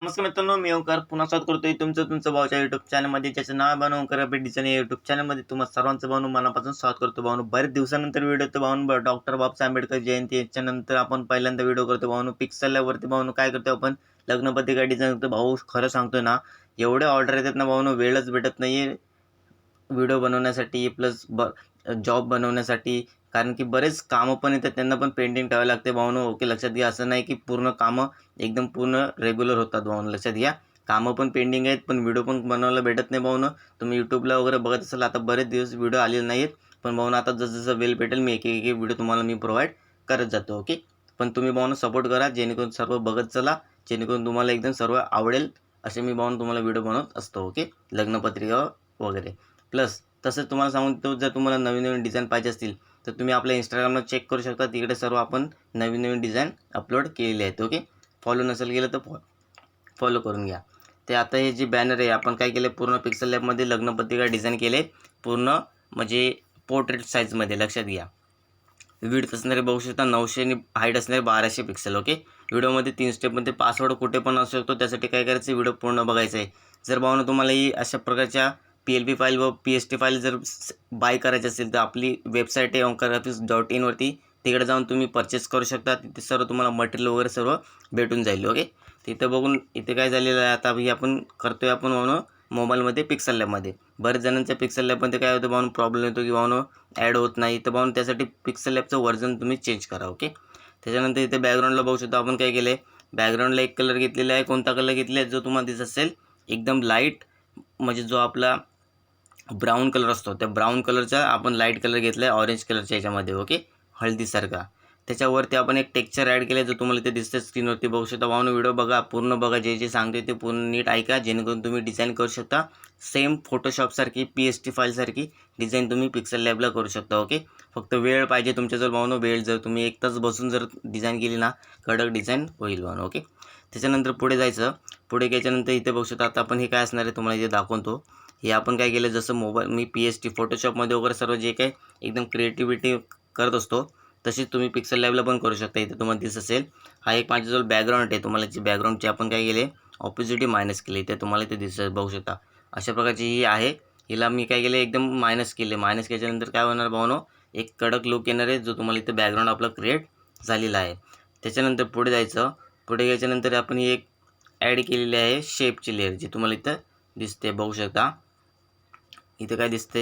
नमस्कार मित्रांनो, मी ओंकार पुन्हा स्वागत करतोय तुमचं भाऊच्या युट्यूब चॅनलमध्ये, ज्याचं नाव आहे ओंकार अपडेट डिझाइन या युट्यूब चॅनलमध्ये तुम्हा सर्वांचं भाऊ मनापासून स्वागत करतो. भाऊ बरेच दिवसानंतर व्हिडिओ येतो. भाऊ डॉक्टर बाबासाहेब आंबेडकर जयंती याच्यानंतर आपण पहिल्यांदा व्हिडिओ करतो. भाऊ पिक्सल लॅबवरती भाऊ काय करतो आपण लग्नपत्रिका डिझाईन करतो. भाऊ खरं सांगतोय ना, एवढे ऑर्डर येतात ना भाऊ, वेळच भेटत नाही व्हिडिओ बनवण्यासाठी प्लस जॉब बनवण्यासाठी. कारण की बरेच कामं पण येतात, त्यांना पण पेंडिंग ठेवावं लागते भाऊनो. ओके, लक्षात घ्या. असं नाही की पूर्ण कामं एकदम पूर्ण रेग्युलर होतात भाऊनो, लक्षात घ्या. कामं पण पेंडिंग आहेत, पण व्हिडिओ पण बनवायला भेटत नाही भाऊनो. तुम्ही यूट्यूबला वगैरे बघत असाल, आता बरेच दिवस व्हिडिओ आलेले नाहीत, पण भाऊनो आता जसं वेळ भेटेल मी एक एक व्हिडिओ तुम्हाला मी प्रोव्हाइड करत जातो. ओके, पण तुम्ही भाऊनो सपोर्ट करा, जेणेकरून सर्व बघत चला, जेणेकरून तुम्हाला एकदम सर्व आवडेल असे मी भाऊनो तुम्हाला व्हिडिओ बनवत असतो. ओके, लग्नपत्रिका वगैरे. प्लस तसंच तुम्हाला सांगतो, जर तुम्हाला नवीन नवीन डिझाईन पाहिजे असतील तर तुम्ही आपल्या इंस्टाग्रामला चेक करू शकता. तिकडे सर्व आपण नवीन नवीन डिझाईन अपलोड केलेले आहेत. ओके, फॉलो नसेल केलं तर फॉलो करून घ्या. ते आता हे जे बॅनर आहे आपण काय केलं, पूर्ण पिक्सल लॅबमध्ये लग्नपत्रिका डिझाईन केले, पूर्ण म्हणजे पोर्ट्रेट साईजमध्ये. लक्षात घ्या. विड्थ असणारे बघू शकता 900 आणि हाईट असणारे 1200 पिक्सल. ओके, व्हिडिओमध्ये 3 स्टेपमध्ये पासवर्ड कुठे पण असू शकतो. त्यासाठी काय करायचं, व्हिडिओ पूर्ण बघायचं आहे. जर भावना तुम्हाला ही अशा प्रकारच्या PLP फाईल व PST फाईल जर बाय करायची असेल तर आपली वेबसाईट आहे onkar-graphics.in वरती, तिकडे जाऊन तुम्ही परचेस करू शकता. तिथे सर्व तुम्हाला मटेरियल वगैरे सर्व भेटून जाईल. ओके, तिथं बघून इथे काय झालेलं आहे, आता ही आपण करतोय आपण भावनो मोबाईलमध्ये पिक्सल लॅबमध्ये. बरेच जणांच्या पिक्सल लॅबमध्ये काय होतं भावनो, प्रॉब्लेम येतो की भावनो ॲड होत नाही. तर भावनो त्यासाठी पिक्सल लॅबचं व्हर्जन तुम्ही चेंज करा. ओके, त्याच्यानंतर इथे बॅकग्राऊंडला बघू शकता आपण काय केलं आहे, बॅकग्राऊंडला एक कलर घेतलेला आहे. कोणता कलर घेतला आहे, जो तुम्हाला दिसत असेल एकदम लाईट, म्हणजे जो आपला ब्राऊन कलर असतो, त्या ब्राऊन कलरचा आपण लाईट कलर घेतला आहे ऑरेंज कलरच्या याच्यामध्ये. ओके, हळदीसारखा. त्याच्यावरती आपण एक टेक्स्चर ॲड केलं आहे, जो तुम्हाला इथे दिसतं स्क्रीनवरती बघू शकता. भावनो व्हिडिओ बघा, पूर्ण बघा, जे जे सांगते ते पूर्ण नीट ऐका, जेणेकरून तुम्ही डिझाईन करू शकता. सेम फोटोशॉपसारखी PST फाईलसारखी डिझाईन तुम्ही पिक्सल लॅबला करू शकता. ओके, फक्त वेळ पाहिजे तुमच्याजवळ भावनो. वेळ जर तुम्ही एक तास बसून जर डिझाईन केली ना, कडक डिझाईन होईल भावनो. ओके, त्याच्यानंतर पुढे जायचं. पुढे गेल्याच्यानंतर इथे बघू शकता. आता आपण हे काय असणार आहे तुम्हाला इथे दाखवतो. हे आपण काय केलं, जसं मोबाईल मी PST फोटोशॉपमध्ये वगैरे सर्व जे काही एकदम क्रिएटिव्हिटी करत असतो, तशीच तुम्ही पिक्सल लॅबला पण करू शकता. इथे तुम्हाला दिसत असेल, हा एक माझ्याजवळ बॅकग्राऊंड आहे. तुम्हाला जी बॅकग्राऊंडची आपण काय केले, ऑपोजिटी मायनस केली. इथे तुम्हाला इथे दिसत बघू शकता. अशा प्रकारची ही आहे. हिला मी काय केलं, एकदम मायनस केले. मायनस केल्यानंतर काय होणार भावनो, एक कडक लुक येणार आहे, जो तुम्हाला इथे बॅकग्राऊंड आपला क्रिएट झालेला आहे. त्याच्यानंतर पुढे जायचं. पुढे गेल्याच्यानंतर आपण ही एक ॲड केलेली आहे शेपची लेअर, जी तुम्हाला इथं दिसते बघू शकता. इथे काय दिसते,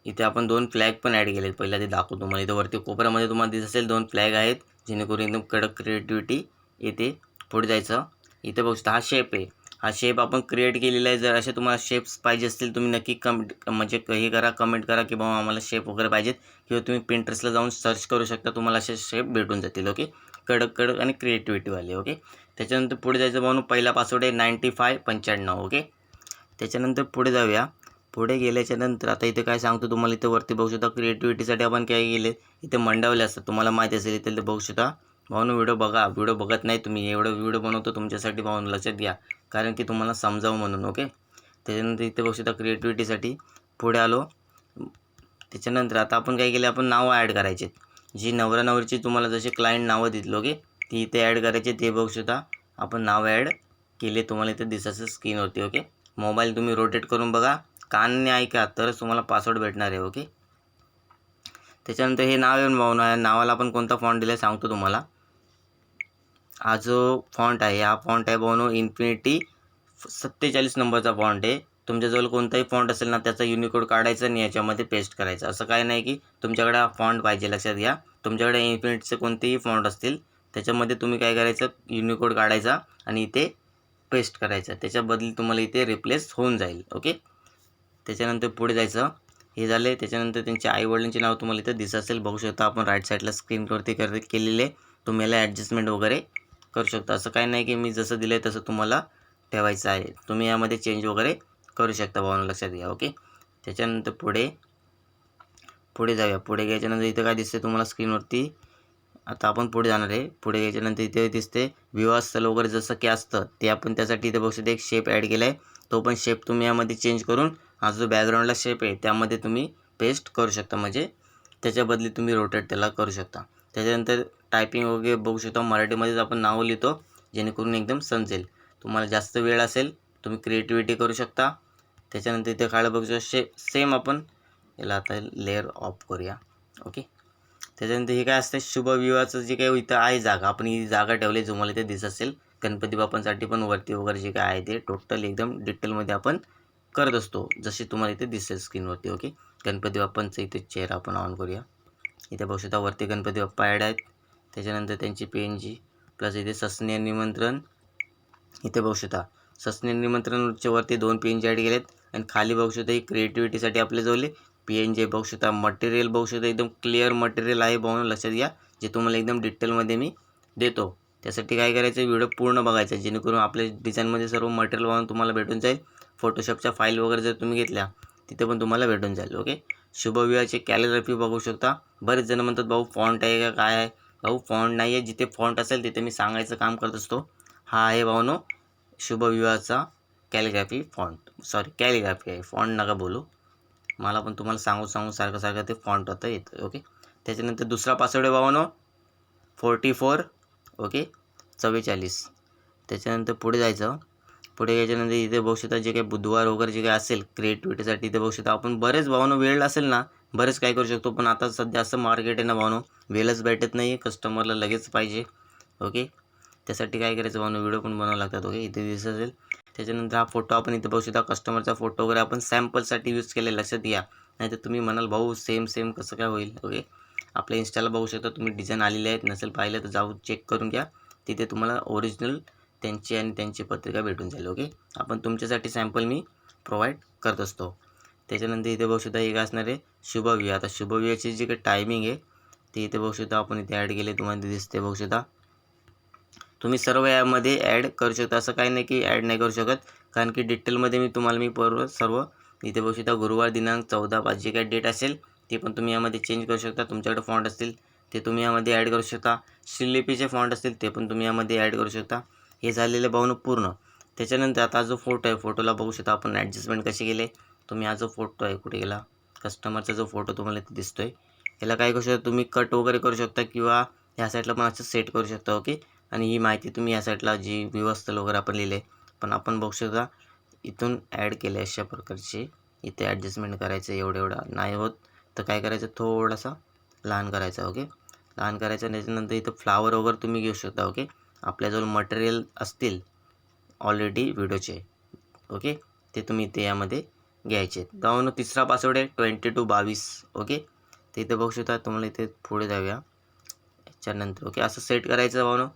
इथे आपण 2 फ्लॅग पण ॲड केले आहेत. पहिला ते दाखवतो तुम्हाला. इथे वरती कोपऱ्यामध्ये तुम्हाला दिसत असेल 2 फ्लॅग आहेत, जेणेकरून एकदम कडक क्रिएटिव्हिटी येते. पुढे जायचं. इथे बघू शकता हा शेप आहे. हा शेप आपण क्रिएट केलेला आहे. जर असे तुम्हाला शेप्स पाहिजे असतील, तुम्ही नक्की म्हणजे हे करा, कमेंट करा की बाबा आम्हाला शेप वगैरे पाहिजेत, किंवा तुम्ही Pinterestला जाऊन सर्च करू शकता, तुम्हाला असे शेप भेटून जातील. ओके, कडक आणि क्रिएटिव्हिटीवाले. ओके, त्याच्यानंतर पुढे जायचं भाऊ. पहिला पासवर्ड आहे 9595. ओके, त्याच्यानंतर पुढे जाऊया. पुढे गेल्याच्यानंतर आता इथे काय सांगतो तुम्हाला, इथे वरती बघू शकता क्रिएटिव्हिटीसाठी आपण काय केले, इथे मंडवले असतात, तुम्हाला माहिती असेल. इथे बघू शकता भावनो. व्हिडिओ बघा, व्हिडिओ बघत नाही तुम्ही. एवढं व्हिडिओ बनवतो तुमच्यासाठी भावनो, लक्षात घ्या, कारण की तुम्हाला समजावं म्हणून. ओके, त्याच्यानंतर इथे बघू शकता क्रिएटिव्हिटीसाठी पुढे आलो. त्याच्यानंतर आता आपण काय केले, आपण नावं ॲड करायचे. जी नवरा नवरीची तुम्हाला जसे क्लायंट नावं दिली, ओके, ती इथे ॲड करायचे. ते बघू शकता आपण नाव ॲड केले, तुम्हाला इथे दिसायचं स्क्रीनवरती. ओके, मोबाईल तुम्ही रोटेट करून बघा, कानने ऐका, तरच तुम्हाला पासवर्ड भेटणार आहे. ओके, त्याच्यानंतर हे नाव येऊन भावनो आहे. नावाला आपण कोणता फॉन्ट दिला सांगतो तुम्हाला. हा जो फॉन्ट आहे, हा फॉन्ट आहे भावनो इन्फिनिटी 47 नंबरचा फॉन्ट आहे. तुमच्याजवळ कोणताही फॉन्ट असेल ना, त्याचा युनिकोड काढायचा आणि याच्यामध्ये पेस्ट करायचा. असं काय नाही की तुमच्याकडे हा फॉन्ट पाहिजे, लक्षात घ्या. तुमच्याकडे इन्फिनिटीचे कोणतेही फॉन्ट असतील, त्याच्यामध्ये तुम्ही काय करायचं, युनिकोड काढायचा आणि इथे पेस्ट करायचा. त्याच्या बदली तुम्हाला इथे रिप्लेस होऊन जाईल. ओके, त्याच्यानंतर पुढे जायचं. हे झाले. त्याच्यानंतर त्यांच्या आईवडिलांचे नाव तुम्हाला इथं दिसत असेल, बघू शकता आपण राईट साईडला स्क्रीनवरती केलेले. तुम्ही याला ॲडजस्टमेंट वगैरे करू शकता. असं काही नाही की मी जसं दिलं आहे तसं तुम्हाला ठेवायचं आहे. तुम्ही यामध्ये चेंज वगैरे करू शकता भावना, लक्षात घ्या. ओके, त्याच्यानंतर पुढे जाऊया. पुढे घ्यायच्यानंतर इथं काय दिसते तुम्हाला स्क्रीनवरती. आता आपण पुढे जाणार आहे. पुढे घ्यायच्यानंतर इथे दिसते विवाहस्थळ वगैरे जसं की असतं, ते आपण त्यासाठी इथे बघू शकता एक शेप ॲड केला आहे. तो पण शेप तुम्ही यामध्ये चेंज करून हा जो बॅकग्राऊंडला शेप आहे त्यामध्ये तुम्ही पेस्ट करू शकता, म्हणजे त्याच्या बदली तुम्ही रोटेट त्याला करू शकता. त्याच्यानंतर टायपिंग वगैरे बघू शकता, मराठीमध्येच आपण नाव लिहितो, जेणेकरून एकदम समजेल. तुम्हाला जास्त वेळ असेल तुम्ही क्रिएटिव्हिटी करू शकता. त्याच्यानंतर इथे खाली बघू सेम आपण याला आता लेअर ऑफ करूया. ओके. त्याच्यानंतर हे काय असतं शुभविवाहाचं जे काही इथं आहे जागा, आपण ही जागा ठेवली तुम्हाला इथे दिसत असेल. गणपती बाप्पांसाठी पण वरती वगैरे जे काय आहे ते टोटल एकदम डिटेलमध्ये आपण करत असतो, जसे तुम्हाला इथे दिसेल स्क्रीनवरती. ओके. गणपती बाप्पांचा इथे चेहरा आपण ऑन करूया. इथे बघू शकता वरती गणपती बाप्पा ॲड आहेत. त्याच्यानंतर त्यांची PNG प्लस इथे सस्नेह निमंत्रण. इथे बघू शकता सस्नेह निमंत्रणच्या वरती 2 PNG ॲड केलेत आणि खाली बघू शकता ही क्रिएटिव्हिटीसाठी आपल्याजवळ PNG बघू शकता. मटेरियल बघू शकता एकदम क्लिअर मटेरियल आहे भाऊ, लक्षात घ्या, जे तुम्हाला एकदम डिटेलमध्ये मी देतो. त्यासाठी काय करायचं व्हिडिओ पूर्ण बघायचा जेणेकरून आपल्या डिझाईनमध्ये सर्व मटेरियल वाहून तुम्हाला भेटून जाईल. फोटोशॉपच्या फाईल वगैरे जर तुम्ही घेतल्या तिथे पण तुम्हाला भेटून जाईल. ओके. शुभविवाहाची कॅलिग्राफी बघू शकता. बरेच जण म्हणतात भाऊ फॉन्ट आहे का काय आहे. भाऊ फॉन्ट नाही आहे, जिथे फॉन्ट असेल तिथे मी सांगायचं काम करत असतो. हा आहे भाऊनो शुभविवाहाचा कॅलिग्राफी फॉन्ट, कॅलिग्राफी आहे, फॉन्ट नका बोलू. मला पण तुम्हाला सांगू सारखं ते फॉन्ट आता येतं. ओके. त्याच्यानंतर दुसरा पासवर्ड आहे भावानो 44. ओके. 44. त्याच्यानंतर पुढे जायचं. पुढे गेल्यानंतर इथे बघू शकता जे काही बुधवार वगैरे जे काही असेल क्रिएटिव्हिटीसाठी इथे बघू शकता आपण. बरेच भावानो वेळ असेल ना बरेच काय करू शकतो, पण आता सध्या असं मार्केट आहे ना भावानो, वेळच भेटत नाही, कस्टमरला लगेच पाहिजे. ओके. त्यासाठी काय करायचं भावानो व्हिडिओ पण बनवावं लागतात. ओके. इथे दिसत असेल. त्याच्यानंतर हा फोटो आपण इथे बघू शकता कस्टमरचा फोटो वगैरे आपण सॅम्पलसाठी यूज केले, लक्षात घ्या. नाहीतर तुम्ही म्हणाल भाऊ सेम कसं काय होईल. ओके. आपल्या इन्स्टाला बघू शकता तुम्ही डिझाईन आलेले आहेत, नसेल पाहिलं तर जाऊ चेक करून घ्या. तिथे तुम्हाला ओरिजिनल त्यांची आणि त्यांची पत्रिका भेटून जाईल. ओके. आपण तुमच्यासाठी सॅम्पल मी प्रोव्हाइड करत असतो. त्याच्यानंतर इथे बघू शकता एक असणार आहे शुभविवाह. आता शुभविवाहाची जी काही टायमिंग आहे ती इथे बघू शकता आपण इथे ॲड केले, तुम्हाला दिसते बघू शकता. तुम्ही सर्व यामध्ये ॲड करू शकता, असं काही नाही की ॲड नाही करू शकत, कारण की डिटेलमध्ये मी सर्व इथे बघू शकता. गुरुवार दिनांक 14/5 जे काही डेट असेल ते पण तुम्ही यामध्ये चेंज करू शकता. तुमच्याकडे फॉन्ट असतील ते तुम्ही यामध्ये ॲड करू शकता. श्रीलिपीचे फॉन्ट असतील ते पण तुम्ही यामध्ये ॲड करू शकता. हे झालेलं भावनं पूर्ण. त्याच्यानंतर आता जो फोटो आहे फोटोला बघू शकता आपण ॲडजस्टमेंट कशी केले. तुम्ही हा जो फोटो आहे कुठे गेला, कस्टमरचा जो फोटो तुम्हाला इथे दिसतोय याला काय करू शकता तुम्ही कट वगैरे करू शकता किंवा ह्या साईडला पण असं सेट करू शकता. ओके. आणि ही माहिती तुम्ही या साईडला जी विवाहस्थळ वगैरे आपण लिहिले पण आपण बघू शकता इथून ॲड केले अशा प्रकारचे. इथे ॲडजस्टमेंट करायचं, एवढं नाही होत तर काय करायचं थोडासा लहान करायचा. ओके. लहान करायचं. त्याच्यानंतर इथं फ्लावर वगैरे तुम्ही घेऊ शकता. ओके. आपल्याजवळ मटेरियल असतील ऑलरेडी व्हिडिओचे. ओके. ते तुम्ही इथे यामध्ये घ्यायचे. भावांनो तिसरा पासवर्ड आहे 2222. ओके. ते इथे बघू शकता. तुम्हाला इथे पुढे जाऊया याच्यानंतर. ओके. असं सेट करायचं भावांनो.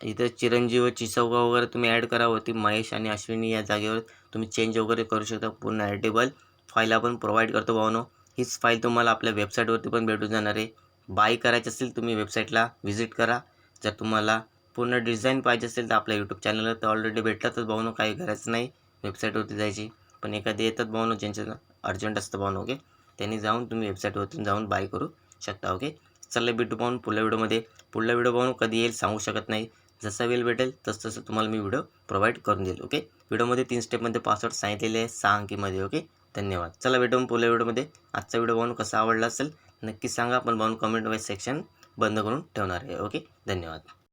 इथं चिरंजीव चिचौका वगैरे तुम्ही ॲड करा, होती महेश आणि अश्विनी या जागेवर तुम्ही चेंज वगैरे करू शकता. पूर्ण एडिटेबल फाईल आपण प्रोव्हाइड करतो भावांनो. हीच फाईल तुम्हाला आपल्या वेबसाईटवरती पण भेटून जाणार आहे. बाय करायची असेल तुम्ही वेबसाईटला व्हिजिट करा. जर तुम्हाला पूर्ण डिझाईन पाहिजे असेल तर आपल्या यूट्यूब चॅनलला तर ऑलरेडी भेटतातच भावांनो, काही करायचं नाही वेबसाईटवरती जायची. पण एखादी येतात भावांनो ज्यांचं अर्जंट असतं भावांनो. ओके. त्यांनी जाऊन तुम्ही वेबसाईटवरती जाऊन बाय करू शकता. ओके. चला भेटू पाहून पुढल्या व्हिडिओमध्ये. पुढला व्हिडिओ पाहून कधी येईल सांगू शकत नाही. जसा वेळ भेटेल तसं तुम्हाला मी व्हिडिओ प्रोव्हाइड करून देईल. ओके. व्हिडिओमध्ये 3 स्टेपमध्ये पासवर्ड सांगितलेले आहे 6 अंकीमध्ये. ओके. धन्यवाद. चला भेटू पुढल्या व्हिडिओमध्ये. आजचा व्हिडिओ पाहून कसा आवडला असेल नक्की सांगा. पण पाहून कमेंट वाईज सेक्शन बंद करून ठेवणार आहे. ओके. धन्यवाद.